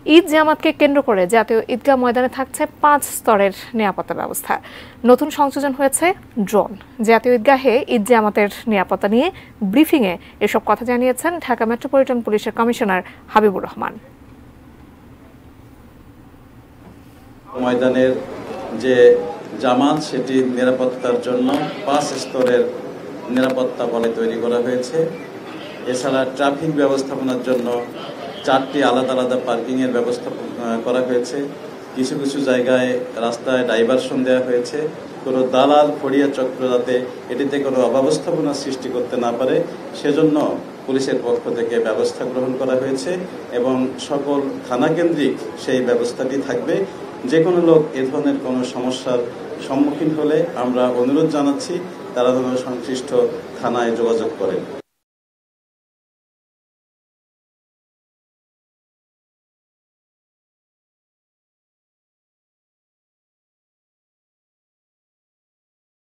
ঈদ জামাতকে কেন্দ্র করে জাতীয় ঈদগাহ ময়দানে থাকছে 5 স্তরের নিরাপত্তা ব্যবস্থা। নতুন সংযোজন হয়েছে ড্রোন। জাতীয় ঈদগাহে ঈদ জামাতের নিরাপত্তা নিয়ে ব্রিফিংয়ে এসব কথা জানিয়েছেন ঢাকা মেট্রোপলিটন পুলিশের কমিশনার হাবিবুর রহমান। ময়দানের যে জামাত সেটি নিরাপত্তার জন্য 5 স্তরের নিরাপত্তা বলে তৈরি করা হয়েছে। এছাড়া ট্রাফিক ব্যবস্থাপনার জন্য 4টি আলাদা আলাদা পার্কিংয়ের ব্যবস্থা করা হয়েছে। কিছু কিছু জায়গায় রাস্তায় ডাইভারশন দেওয়া হয়েছে। কোনো দালাল ফড়িয়া চক্র যাতে এটিতে কোনো অব্যবস্থাপনা সৃষ্টি করতে না পারে সেজন্য পুলিশের পক্ষ থেকে ব্যবস্থা গ্রহণ করা হয়েছে এবং সকল থানাকেন্দ্রিক সেই ব্যবস্থাটি থাকবে। যে কোনো লোক এ ধরনের কোনো সমস্যার সম্মুখীন হলে আমরা অনুরোধ জানাচ্ছি তারা যেন সংশ্লিষ্ট থানায় যোগাযোগ করেন।